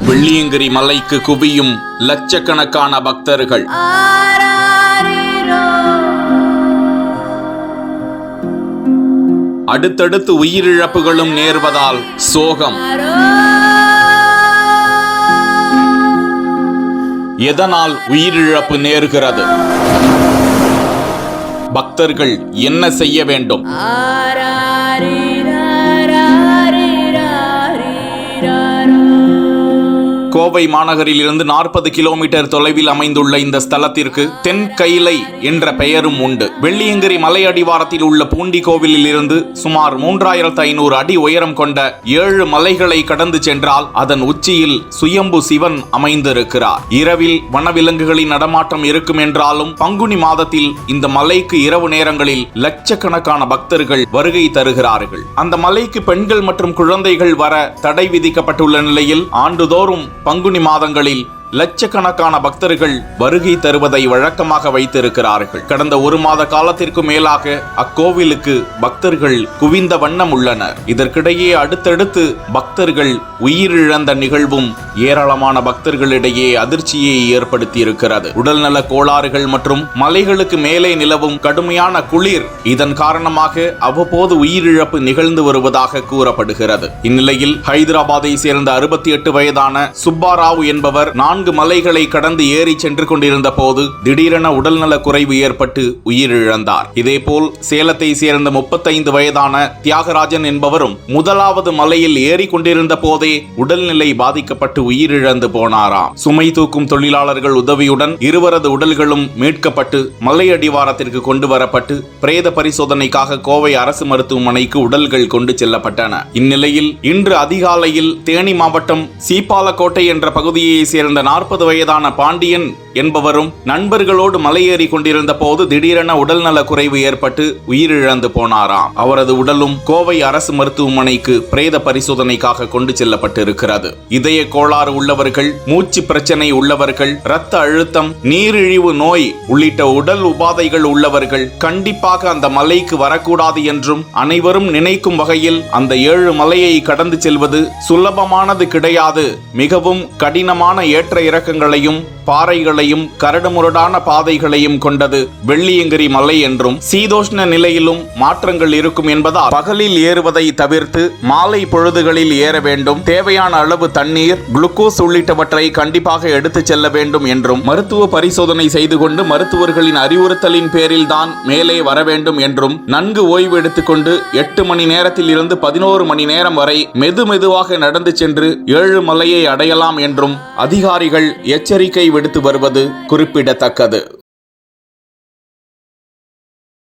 வெள்ளியங்கிரி மலைக்கு குவியும் லட்சக்கணக்கான பக்தர்கள். அடுத்தடுத்து உயிரிழப்புகளும் நேர்வதால் சோகம். எதனால் உயிரிழப்பு நேர்கிறது? பக்தர்கள் என்ன செய்ய வேண்டும்? கோவை மாநகரில் இருந்து 40 கிலோமீட்டர் தொலைவில் அமைந்துள்ள இந்த ஸ்தலத்திற்கு தென்கைலை என்ற பெயரும் உண்டு. வெள்ளியங்கிரி மலை அடிவாரத்தில் உள்ள பூண்டி கோவிலில் இருந்து சுமார் 3500 அடி உயரம் கொண்ட 7 மலைகளை கடந்து சென்றால் அதன் உச்சியில் சுயம்பு சிவன் அமைந்திருக்கிறார். இரவில் வனவிலங்குகளின் நடமாட்டம் இருக்கும் என்றாலும் பங்குனி மாதத்தில் இந்த மலைக்கு இரவு நேரங்களில் லட்சக்கணக்கான பக்தர்கள் வருகை தருகிறார்கள். அந்த மலைக்கு பெண்கள் மற்றும் குழந்தைகள் வர தடை விதிக்கப்பட்டுள்ள நிலையில் ஆண்டுதோறும் பங்குனி மாதங்களில் லட்சக்கணக்கான பக்தர்கள் வருகை தருவதை வழக்கமாக வைத்திருக்கிறார்கள். கடந்த 1 மாத காலத்திற்கு மேலாக அக்கோவிலுக்கு பக்தர்கள் குவிந்த வண்ணம் உள்ளனர். இதற்கிடையே அடுத்தடுத்து பக்தர்கள் உயிரிழந்த நிகழ்வும் ஏராளமான பக்தர்களிடையே அதிர்ச்சியை ஏற்படுத்தி இருக்கிறது. உடல்நல கோளாறுகள் மற்றும் மலைகளுக்கு மேலே நிலவும் கடுமையான குளிர் இதன் காரணமாக அவ்வப்போது உயிரிழப்பு நிகழ்ந்து வருவதாக கூறப்படுகிறது. இந்நிலையில் ஹைதராபாத்தை சேர்ந்த 68 வயதான சுப்பாராவ் என்பவர் 4 மலைகளை கடந்து ஏறி சென்று கொண்டிருந்த போது திடீரென உடல்நல குறைவு ஏற்பட்டு உயிரிழந்தார். இதேபோல் சேலத்தை சேர்ந்த 35 வயதான தியாகராஜன் என்பவரும் முதலாவது மலையில் ஏறி கொண்டிருந்த போதே உடல்நிலை பாதிக்கப்பட்டு உயிரிழந்து போனாராம். சுமை தூக்கும் தொழிலாளர்கள் உதவியுடன் இருவரது உடல்களும் மீட்கப்பட்டு மலை அடிவாரத்திற்கு கொண்டு வரப்பட்டு பிரேத பரிசோதனைக்காக கோவை அரசு மருத்துவமனைக்கு உடல்கள் கொண்டு செல்லப்பட்டன. இந்நிலையில் இன்று அதிகாலையில் தேனி மாவட்டம் சீப்பாலக்கோட்டை என்ற பகுதியை சேர்ந்த 40 வயதான பாண்டியன் என்பவரும் நண்பர்களோடு மலையேறி கொண்டிருந்த போது திடீரென உடல்நல குறைவு ஏற்பட்டு உயிரிழந்து போனாராம். அவரது உடலும் கோவை அரசு மருத்துவமனைக்கு பிரேத பரிசோதனைக்காக கொண்டு செல்லப்பட்டிருக்கிறது. இதய கோளாறு உள்ளவர்கள், மூச்சு பிரச்சனை உள்ளவர்கள், இரத்த அழுத்தம், நீரிழிவு நோய் உள்ளிட்ட உடல் உபாதைகள் உள்ளவர்கள் கண்டிப்பாக அந்த மலைக்கு வரக்கூடாது என்றும் அனைவரும் நினைக்கும் வகையில் அந்த 7 மலையை கடந்து செல்வது சுலபமானது கிடையாது. மிகவும் கடினமான ஏற்ற இறக்கங்களையும் பாறைகளையும் கரடுமுரடான பாதைகளையும் கொண்டது வெள்ளியங்கிரி மலை என்றும் சீதோஷ்ண நிலையிலும் மாற்றங்கள் இருக்கும் என்பதால் பகலில் ஏறுவதை தவிர்த்து மாலை பொழுதுகளில் ஏற வேண்டும். தேவையான அளவு தண்ணீர், குளுக்கோஸ் உள்ளிட்டவற்றை கண்டிப்பாக எடுத்துச் செல்ல வேண்டும் என்றும் மருத்துவ பரிசோதனை செய்து கொண்டு மருத்துவர்களின் அறிவுறுத்தலின் பேரில் தான் மேலே வர வேண்டும் என்றும் நன்கு ஓய்வு எடுத்துக்கொண்டு 8 மணி நேரத்தில் இருந்து 11 மணி நேரம் வரை மெதுவாக நடந்து சென்று 7 மலையை அடையலாம் என்றும் அதிகாரிகள் எச்சரிக்கை விடுத்து வருவது குறிப்பிடத்தக்கது.